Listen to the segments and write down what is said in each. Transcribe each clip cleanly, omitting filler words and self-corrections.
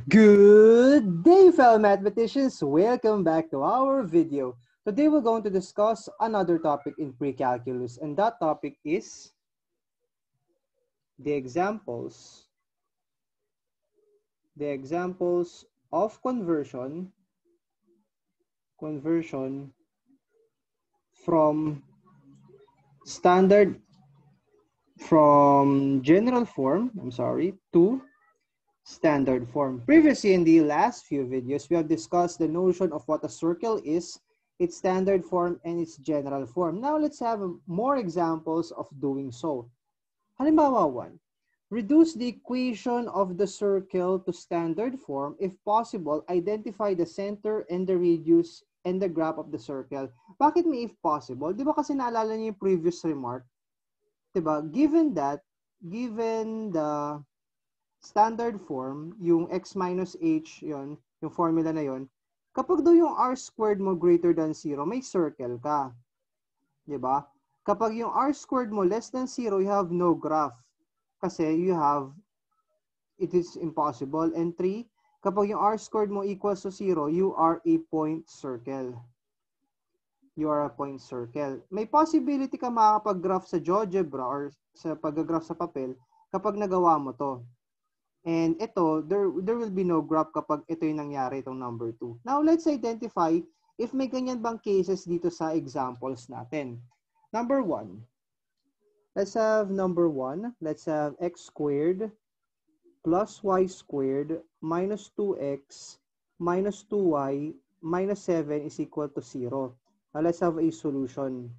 Good day, fellow mathematicians. Welcome back to our video. Today we're going to discuss another topic in pre-calculus, and that topic is the examples of conversion from general form, to standard form. Previously, in the last few videos, we have discussed the notion of what a circle is, its standard form, and its general form. Now, let's have more examples of doing so. Halimbawa 1. Reduce the equation of the circle to standard form. If possible, identify the center and the radius and the graph of the circle. Bakit may if possible? Di ba kasi naalala niyo yung previous remark? Di ba? Given the standard form, yung x minus h, yon, yung formula na yon, kapag daw yung r squared mo greater than 0, may circle ka. Diba? Kapag yung r squared mo less than 0, you have no graph. Kasi it is impossible. And 3, kapag yung r squared mo equals to 0, you are a point circle. May possibility ka makakapag-graph sa GeoGebra or sa pag-graph sa papel kapag nagawa mo to. And ito, there will be no graph kapag ito yung nangyari, itong number 2. Now, let's identify if may ganyan bang cases dito sa examples natin. Number 1. Let's have Let's have x squared plus y squared minus 2x minus 2y minus 7 is equal to 0. Now, let's have a solution.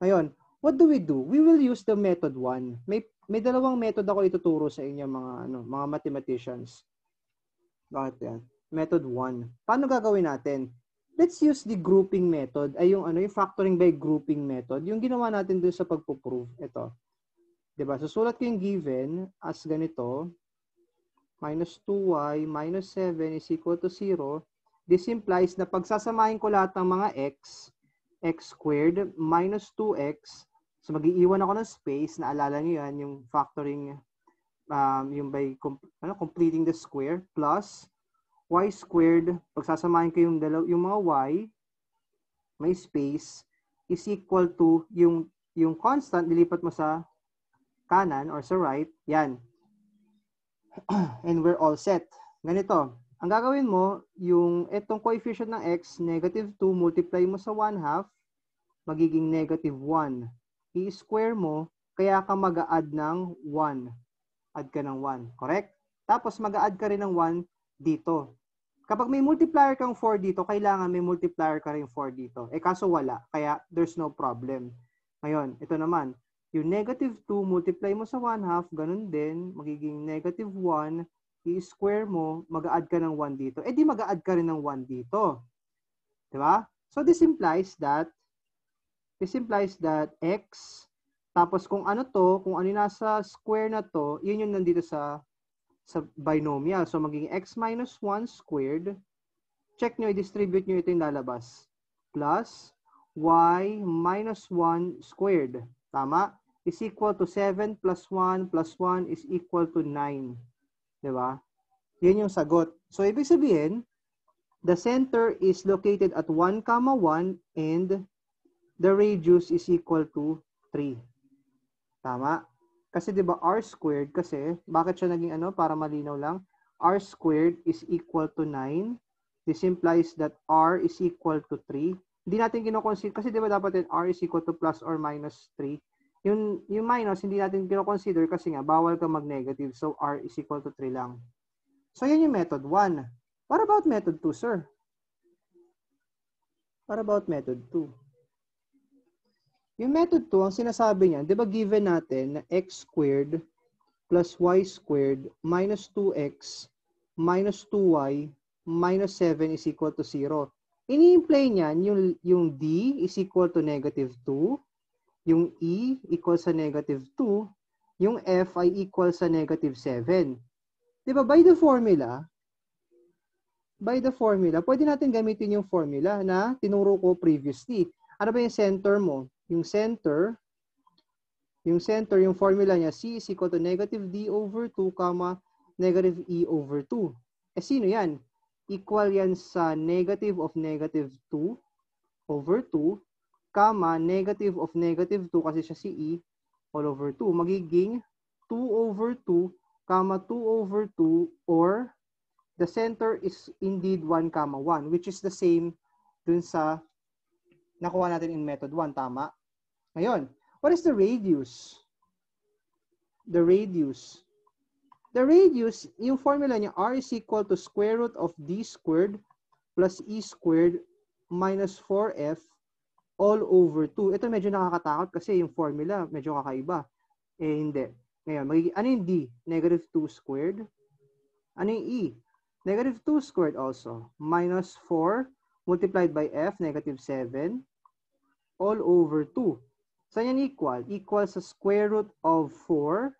Ngayon, what do? We will use the method 1. May dalawang method ako ituturo sa inyo mga mathematicians. Bakit yan? Method 1. Paano gagawin natin? Let's use the grouping method, ay yung factoring by grouping method, yung ginawa natin dun sa pagpo-prove. Ito. 'Di ba? Susulat ko yung given as ganito. Minus 2y minus 7 is equal to 0. This implies na pagsasamahin ko lahat ng mga x squared minus 2x. So, mag-iiwan ako ng space. Naalala niyo yan, yung factoring, yung by completing the square, plus y squared, pagsasamahin ko yung mga y, may space, is equal to yung constant, nilipat mo sa kanan or sa right, yan. And we're all set. Ganito, ang gagawin mo, yung itong coefficient ng x, negative 2, multiply mo sa 1/2, magiging negative 1. I-square mo, kaya ka mag-a-add ng 1. Add ka ng 1, correct? Tapos mag-a-add ka rin ng 1 dito. Kapag may multiplier kang 4 dito, kailangan may multiplier ka rin 4 dito. Eh kaso wala, kaya there's no problem. Ngayon, ito naman, yung negative 2, multiply mo sa 1/2, ganun din, magiging negative 1, i-square mo, mag-a-add ka ng 1 dito. Eh di mag-a-add ka rin ng 1 dito. Diba? So this implies that x, tapos kung ano yung nasa square na to, yun yung nandito sa binomial. So, magiging x minus 1 squared, check nyo, i-distribute nyo, ito yung lalabas, plus y minus 1 squared, tama? Is equal to 7 plus 1 is equal to 9. Diba? Yun yung sagot. So, ibig sabihin, the center is located at 1, 1 and the radius is equal to 3. Tama? Kasi 'di ba r squared kasi bakit siya naging para malinaw lang? R squared is equal to 9. This implies that r is equal to 3. Hindi natin kino-consider kasi 'di ba dapat r is equal to plus or minus 3. Yung minus hindi natin kino-consider kasi nga bawal ka mag-negative. So r is equal to 3 lang. So yan yung method 1. What about method 2, sir? What about method 2? Yung method 2, ang sinasabi niya, di ba given natin na x squared plus y squared minus 2x minus 2y minus 7 is equal to 0. Ini-imply niyan yung d is equal to negative 2, yung e equal sa negative 2, yung f ay equal sa negative 7. Di ba by the formula, pwede natin gamitin yung formula na tinuro ko previously. Ano ba yung center mo? Yung center, yung formula niya, C is equal to negative D over 2, negative e over 2. Eh, sino yan? Equal yan sa negative of negative 2 over 2, comma, negative of negative 2 kasi siya si e, all over 2. Magiging 2 over 2, comma, 2 over 2, or the center is indeed 1, comma, 1, which is the same dun sa nakuha natin in method 1, tama? Ngayon, what is the radius? The radius. The radius, yung formula niya, r is equal to square root of d squared plus e squared minus 4f all over 2. Ito medyo nakakatakot kasi yung formula medyo kakaiba. Eh, hindi. Ngayon, ano yung d? Negative 2 squared. Ano yung e? Negative 2 squared also. Minus 4 multiplied by f, negative 7, all over 2. Saan yan equal? Equal sa square root of 4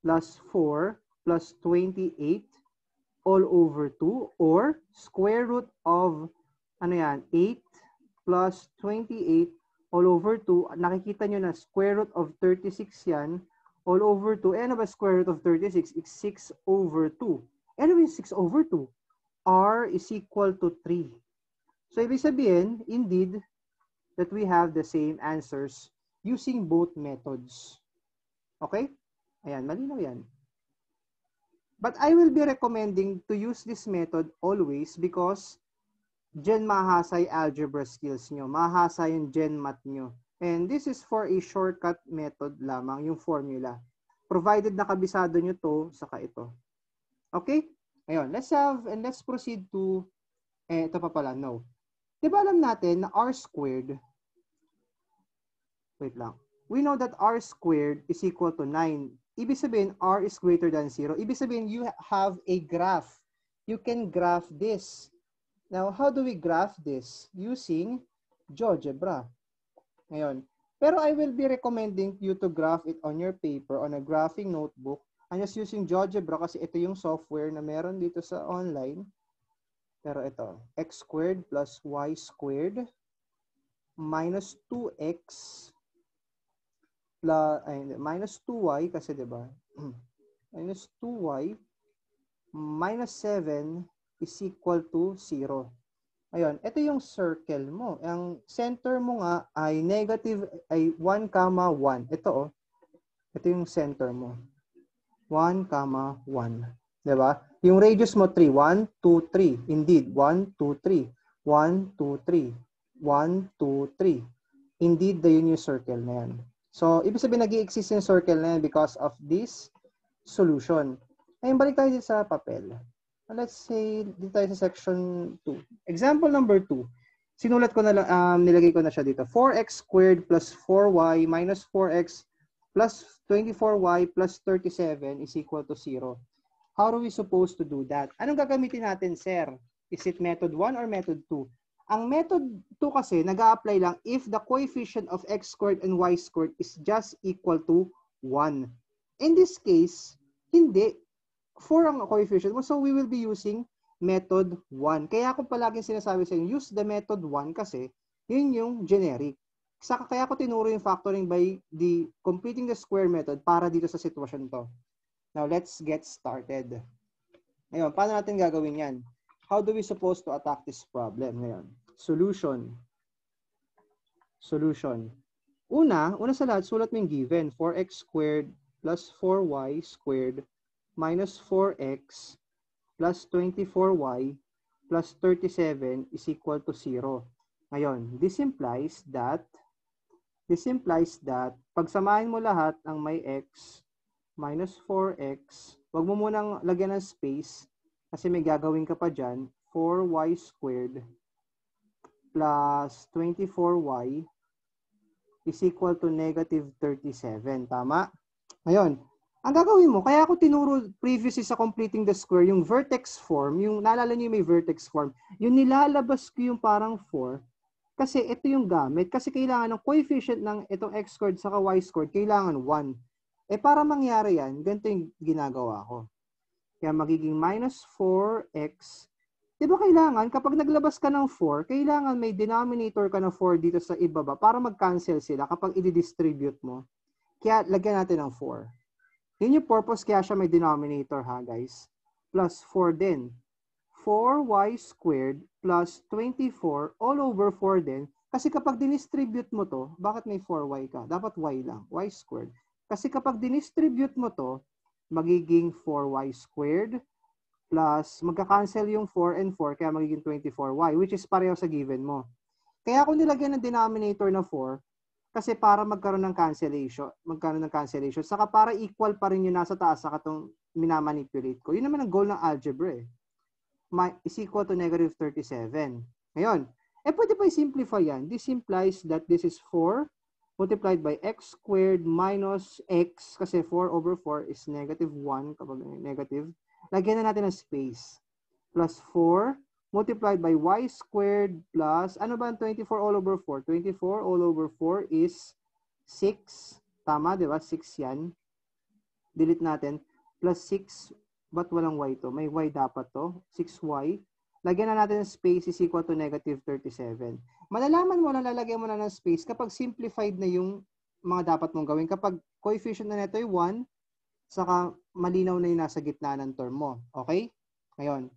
plus 4 plus 28 all over 2, or square root of, ano yan, 8 plus 28 all over 2. Nakikita nyo na square root of 36 yan, all over 2. Eh, ano ba square root of 36? It's 6 over 2. Ano yung 6 over 2? R is equal to 3. So, ibig sabihin, indeed, that we have the same answers using both methods. Okay? Ayan, malinaw yan. But I will be recommending to use this method always because dyan mahasa yung algebra skills nyo. Mahasa yung gen math nyo. And this is for a shortcut method lamang, yung formula. Provided na kabisado nyo to, saka ito. Okay? Ayun, let's proceed to, ito pa pala, no. Diba alam natin na r squared, wait lang. We know that r squared is equal to 9. Ibig sabihin, r is greater than 0. Ibig sabihin, you have a graph. You can graph this. Now, how do we graph this? Using GeoGebra. Ngayon. Pero I will be recommending you to graph it on your paper, on a graphing notebook. I'm just using GeoGebra kasi ito yung software na meron dito sa online. Pero ito, x squared plus y squared minus 2x minus 2y kasi diba? Minus 2y minus 7 is equal to 0. Ayun, ito yung circle mo. Ang center mo nga ay negative, ay 1, 1. Ito oh. Ito yung center mo. 1, 1. Diba? Yung radius mo 3. 1, 2, 3. Indeed, 1, 2, 3. 1, 2, 3. 1, 2, 3. Indeed, yun yung circle na yan. So, ibig sabihin nag-i-exist yung circle na yan because of this solution. Ngayon, balik tayo dito sa papel. Let's say, dito tayo sa section 2. Example number 2. Sinulat ko na lang, nilagay ko na siya dito. 4x squared plus 4y minus 4x plus 24y plus 37 is equal to 0. How are we supposed to do that? Anong gagamitin natin, sir? Is it method 1 or method 2? Ang method 2 kasi, nag-a-apply lang if the coefficient of x squared and y squared is just equal to 1. In this case, hindi. 4 ang coefficient mo. So, we will be using method 1. Kaya ako palaging sinasabi sa inyo, use the method 1 kasi yun yung generic. Kaya ako tinuro yung factoring by the completing the square method para dito sa sitwasyon to. Now, let's get started. Ngayon, paano natin gagawin yan? How do we supposed to attack this problem ngayon? Solution. Solution. Una sa lahat, sulat mo yung given. 4x squared plus 4y squared minus 4x plus 24y plus 37 is equal to 0. Ngayon, this implies that pagsamahin mo lahat ang may x minus 4x, wag mo munang lagyan ng space kasi may gagawin ka pa dyan, 4y squared plus 24y is equal to negative 37. Tama? Ngayon, ang gagawin mo, kaya ako tinuro previously sa completing the square, yung vertex form, yung naalala niyo may vertex form, yung nilalabas ko yung parang 4, kasi ito yung gamit. Kasi kailangan ng coefficient ng itong x squared sa y squared, kailangan 1. Eh para mangyari yan, ganito yung ginagawa ko. Kaya magiging minus 4x. Di ba kailangan, kapag naglabas ka ng 4, kailangan may denominator ka ng 4 dito sa ibaba para mag-cancel sila kapag i-distribute mo. Kaya lagyan natin ng 4. Yun yung purpose kaya siya may denominator ha guys. Plus 4 din. 4y squared plus 24 all over 4 din. Kasi kapag dinistribute mo to, bakit may 4y ka? Dapat y lang, y squared. Kasi kapag dinistribute mo to, magiging 4y squared plus, magka-cancel yung 4 and 4, kaya magiging 24y, which is pareho sa given mo. Kaya kung nilagyan ng denominator na 4, kasi para magkaroon ng cancellation, saka para equal pa rin yung nasa taas sa katong minamanipulate ko. Yun naman ang goal ng algebra eh. Is equal to negative 37. Ngayon, pwede pa i-simplify yan. This implies that this is 4 multiplied by x squared minus x, kasi 4 over 4 is negative 1 kapag negative. Lagyan na natin ng space. Plus 4 multiplied by y squared plus, ano ba ang 24 all over 4? 24 all over 4 is 6. Tama, di ba? 6 yan. Delete natin. Plus 6, ba't walang y to? May y dapat to. 6y. Lagyan na natin ng space is equal to negative 37. Malalaman mo na lalagyan mo na ng space kapag simplified na yung mga dapat mong gawin. Kapag coefficient na nito ay 1, saka malinaw na yung nasa gitna ng term mo. Okay? Ngayon,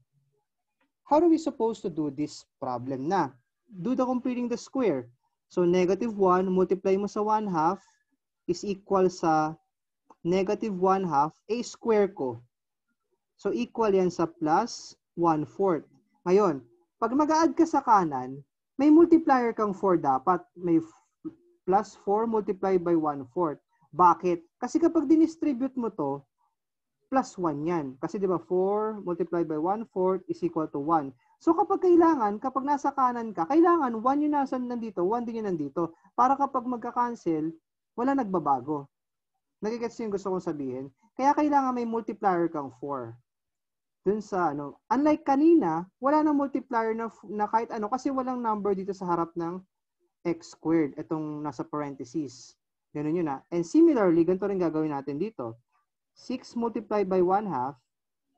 how are we supposed to do this problem na? Do the completing the square. So, negative 1, multiply mo sa 1/2 is equal sa negative 1/2, a square ko. So, equal yan sa plus 1/4. Ngayon, pag mag-a-add ka sa kanan, may multiplier kang 4 dapat. May plus 4 multiplied by 1/4. Bakit? Kasi kapag dinistribute mo to, plus 1 yan. Kasi di ba 4 multiplied by 1/4 is equal to 1. So kapag nasa kanan ka, kailangan 1 yung nasa nandito, 1 din yung nandito. Para kapag magka-cancel, wala nagbabago. Nagigets yung gusto kong sabihin? Kaya kailangan may multiplier kang 4. Dun sa unlike kanina, wala nang multiplier na kahit ano kasi walang number dito sa harap ng x squared. Itong nasa parentheses. Ganun yun. And similarly, ganito rin gagawin natin dito. 6 multiplied by 1/2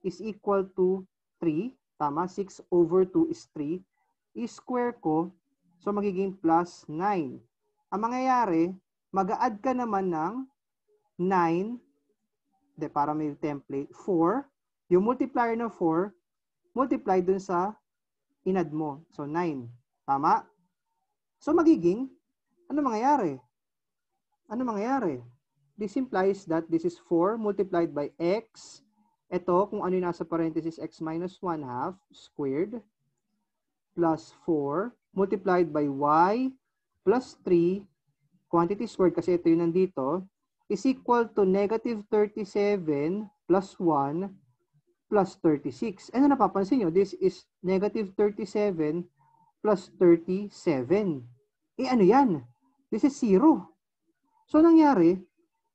is equal to 3. Tama? 6 over 2 is 3. I-square ko, so magiging plus 9. Ang mangyayari, mag-a-add ka naman ng 9, para may template, 4. Yung multiplier na 4, multiply dun sa inad mo. So 9. Tama? So magiging, ano mangyayari? This implies that this is 4 multiplied by x. Ito, kung ano yung nasa parenthesis, x minus 1/2 squared plus 4 multiplied by y plus 3 quantity squared, kasi ito yung nandito, is equal to negative 37 plus 1 plus 36. Ano napapansin nyo? This is negative 37 plus 37. Ano yan? This is 0. So, nangyari,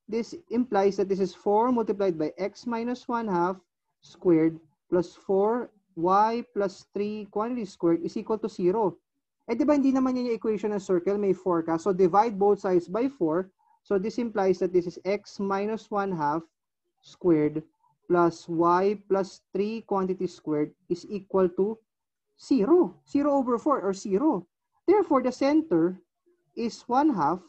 this implies that this is 4 multiplied by x minus 1/2 squared plus 4y plus 3 quantity squared is equal to 0. Di ba hindi naman yun yung equation ng circle, may 4 ka. So, divide both sides by 4. So, this implies that this is x minus 1/2 squared plus y plus 3 quantity squared is equal to 0. 0 over 4 or 0. Therefore, the center is 1/2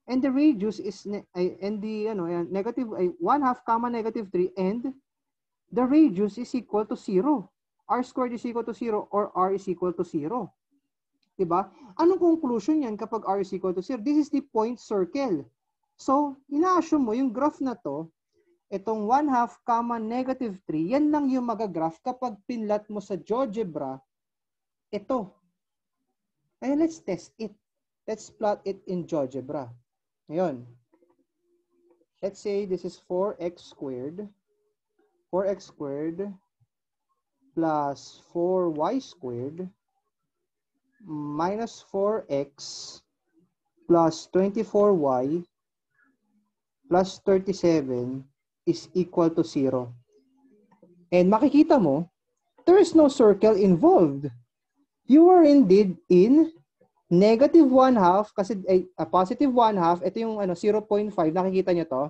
and the radius is negative 1/2 comma negative 3 and the radius is equal to 0. R squared is equal to 0 or R is equal to 0. Diba? Anong conclusion yan kapag R is equal to 0? This is the point circle. So, ina-assume mo yung graph na to, itong 1/2 comma negative 3, yan lang yung magagraph kapag pinlat mo sa GeoGebra, ito. And let's test it. Let's plot it in GeoGebra. Ngayon, let's say this is 4x squared. 4x squared plus 4y squared minus 4x plus 24y plus 37 is equal to 0. And makikita mo, there is no circle involved. You are indeed in negative 1/2 kasi positive 1/2, ito yung 0.5, nakikita nyo to.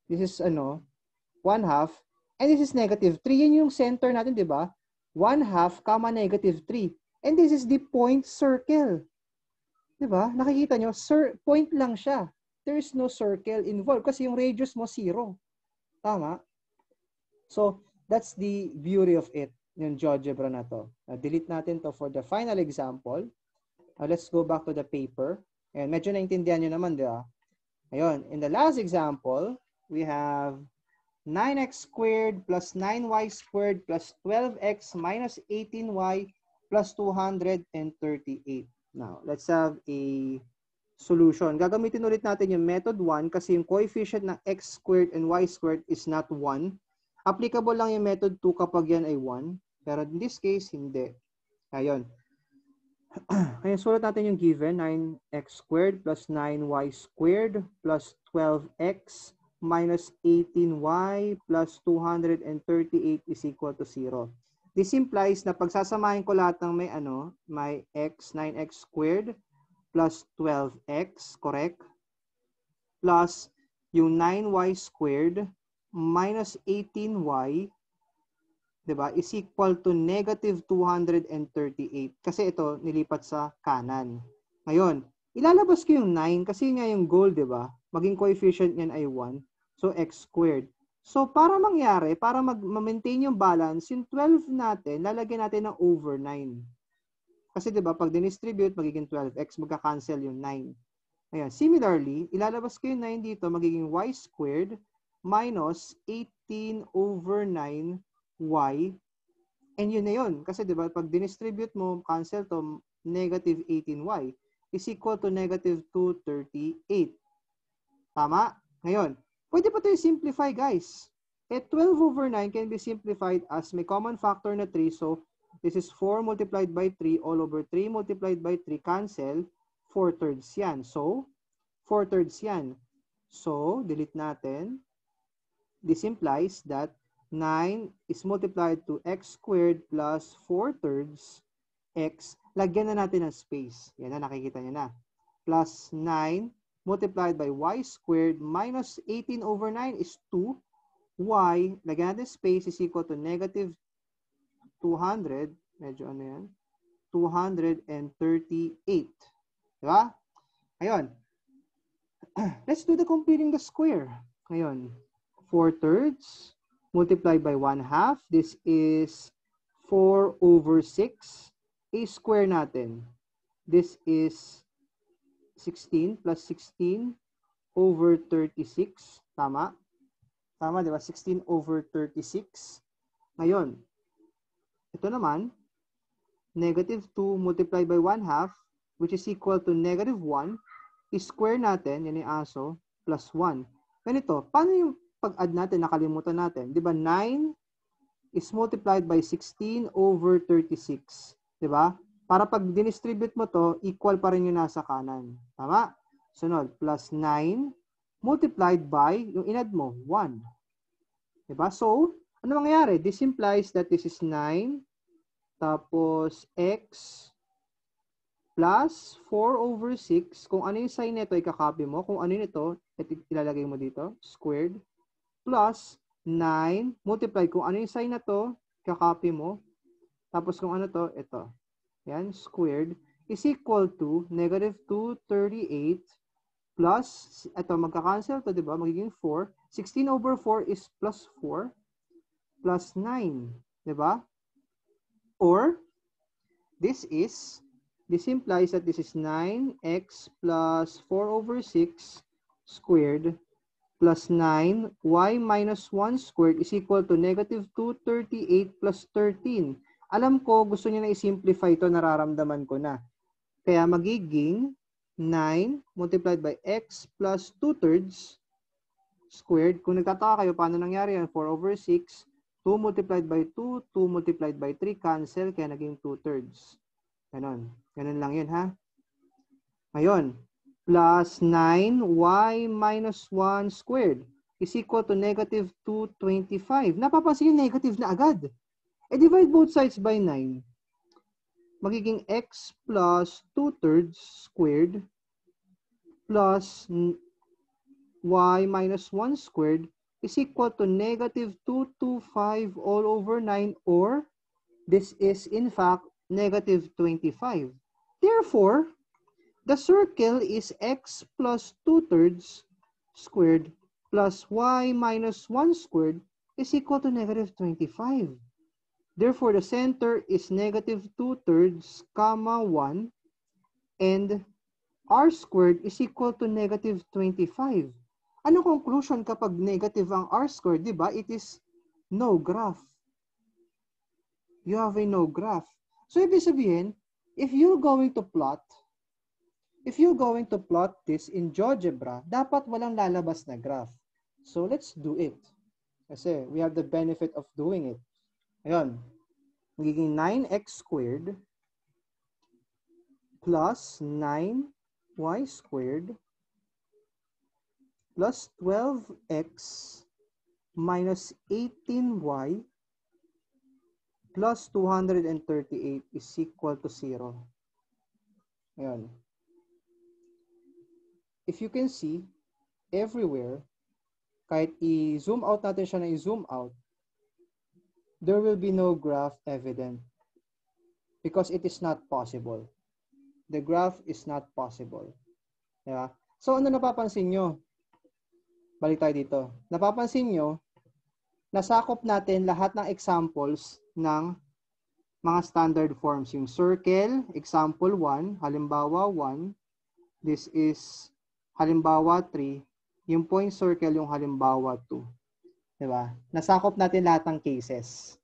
This is 1/2 and this is negative 3. Yan yung center natin, di ba? 1/2 comma negative 3. And this is the point circle. Di ba? Nakikita nyo, point lang siya. There is no circle involved kasi yung radius mo 0. Tama? So, that's the beauty of it, yung GeoGebra na to. Delete natin to for the final example. Let's go back to the paper. And medyo naintindihan nyo naman, di ba? Ayun, in the last example, we have 9x squared plus 9y squared plus 12x minus 18y plus 238. Now, let's have a solution. Gagamitin ulit natin yung method 1 kasi yung coefficient ng x squared and y squared is not 1. Applicable lang yung method 2 kapag yan ay 1. Pero in this case, hindi. Ayun. Ngayon, sulat natin yung given. 9x squared plus 9y squared plus 12x minus 18y plus 238 is equal to 0. This implies na pagsasamahin ko lahat ng may x, 9x squared plus 12x, correct? Plus yung 9y squared minus 18y, diba, is equal to negative 238. Kasi ito, nilipat sa kanan. Ngayon, ilalabas ko yung 9 kasi nga yung goal, diba? Maging coefficient niyan ay 1. So, x squared. So, para mangyari, para ma-maintain yung balance, yung 12 natin, lalagyan natin ng over 9. Kasi, diba, pag dinistribute, magiging 12x, magka-cancel yung 9. Ayan. Similarly, ilalabas ko yung 9 dito, magiging y squared minus 18 over 9y. And yun na yun. Kasi, diba, pag dinistribute mo, cancel to, negative 18y is equal to negative 238. Tama? Ngayon, pwede pa ito simplify, guys. 12 over 9 can be simplified as may common factor na 3. So, this is 4 multiplied by 3 all over 3 multiplied by 3 cancel. 4/3 yan. So, 4/3 yan. So, delete natin. This implies that 9 is multiplied to x squared plus 4/3 x. Lagyan na natin ng space. Yan na, nakikita nyo na. Plus 9 multiplied by y squared minus 18 over 9 is 2. Y, lagyan natin space, is equal to negative 200. Medyo ano yan? 238. Diba? Ngayon, let's do the completing the square. Ngayon, 4/3 multiplied by 1/2. This is 4 over 6. A square natin. This is 16 plus 16 over 36. Tama? Tama, di ba? 16 over 36. Ngayon, ito naman, negative 2 multiplied by 1/2, which is equal to negative 1. I-square natin, yan yung aso, plus 1. Ganito, paano yung pag-add natin, nakalimutan natin? Di ba? 9 is multiplied by 16 over 36. Di ba? Para pag dinistribute mo to, equal pa rin yung nasa kanan. Tama? Sunod, plus 9 multiplied by, yung inad mo, 1. Diba? So, ano mangyayari? This implies that this is 9, tapos x plus 4 over 6. Kung ano yung sign nito, ikakopy mo. Kung ano nito, ilalagay mo dito, squared, plus 9 multiplied. Kung ano yung sign na to, ikakopy mo. Tapos kung ano to, ito. Yan, squared, is equal to negative 238 plus, ito, magka-cancel to, di ba? Magiging 4. 16 over 4 is plus 4 plus 9. Di ba? Or, this implies that this is 9x plus 4 over 6 squared plus 9y minus 1 squared is equal to negative 238 plus 13. Alam ko, gusto niya na i-simplify ito, nararamdaman ko na. Kaya magiging 9 multiplied by x plus 2/3 squared. Kung nagtataka kayo, paano nangyari yan? 4 over 6, 2 multiplied by 2, 2 multiplied by 3, cancel, kaya naging 2/3. Ganon. Ganon lang yun, ha? Ngayon, plus 9y minus 1 squared is equal to negative 225. Napapansin yung negative na agad. Divide both sides by 9. Magiging x plus 2/3 squared plus y minus 1 squared is equal to negative 225 all over 9, or this is in fact negative 25. Therefore, the circle is x plus 2/3 squared plus y minus 1 squared is equal to negative 25. Therefore, the center is negative 2/3, 1, and r squared is equal to negative 25. Ano conclusion kapag negative ang r squared, di ba? It is no graph. You have a no graph. So, ibig sabihin, if you're going to plot this in GeoGebra, dapat walang lalabas na graph. So, let's do it. Kasi we have the benefit of doing it. Ayun. Magiging 9x squared plus 9y squared plus 12x minus 18y plus 238 is equal to 0. Ayan. If you can see, everywhere, kahit i-zoom out natin siya na i-zoom out, there will be no graph evident because it is not possible. The graph is not possible. Yeah? So, ano napapansin nyo? Balik tayo dito. Napapansin nyo, nasakop natin lahat ng examples ng mga standard forms. Yung circle, example 1, halimbawa 1. This is halimbawa 3. Yung point circle, yung halimbawa 2. Diba? Nasakop natin lahat ng cases.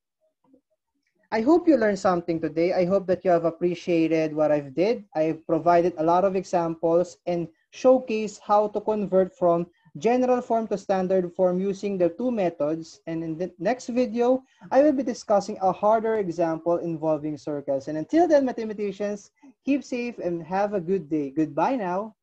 I hope you learned something today. I hope that you have appreciated what I've did. I've provided a lot of examples and showcase how to convert from general form to standard form using the two methods. And in the next video, I will be discussing a harder example involving circles. And until then, mathematicians, keep safe and have a good day. Goodbye now.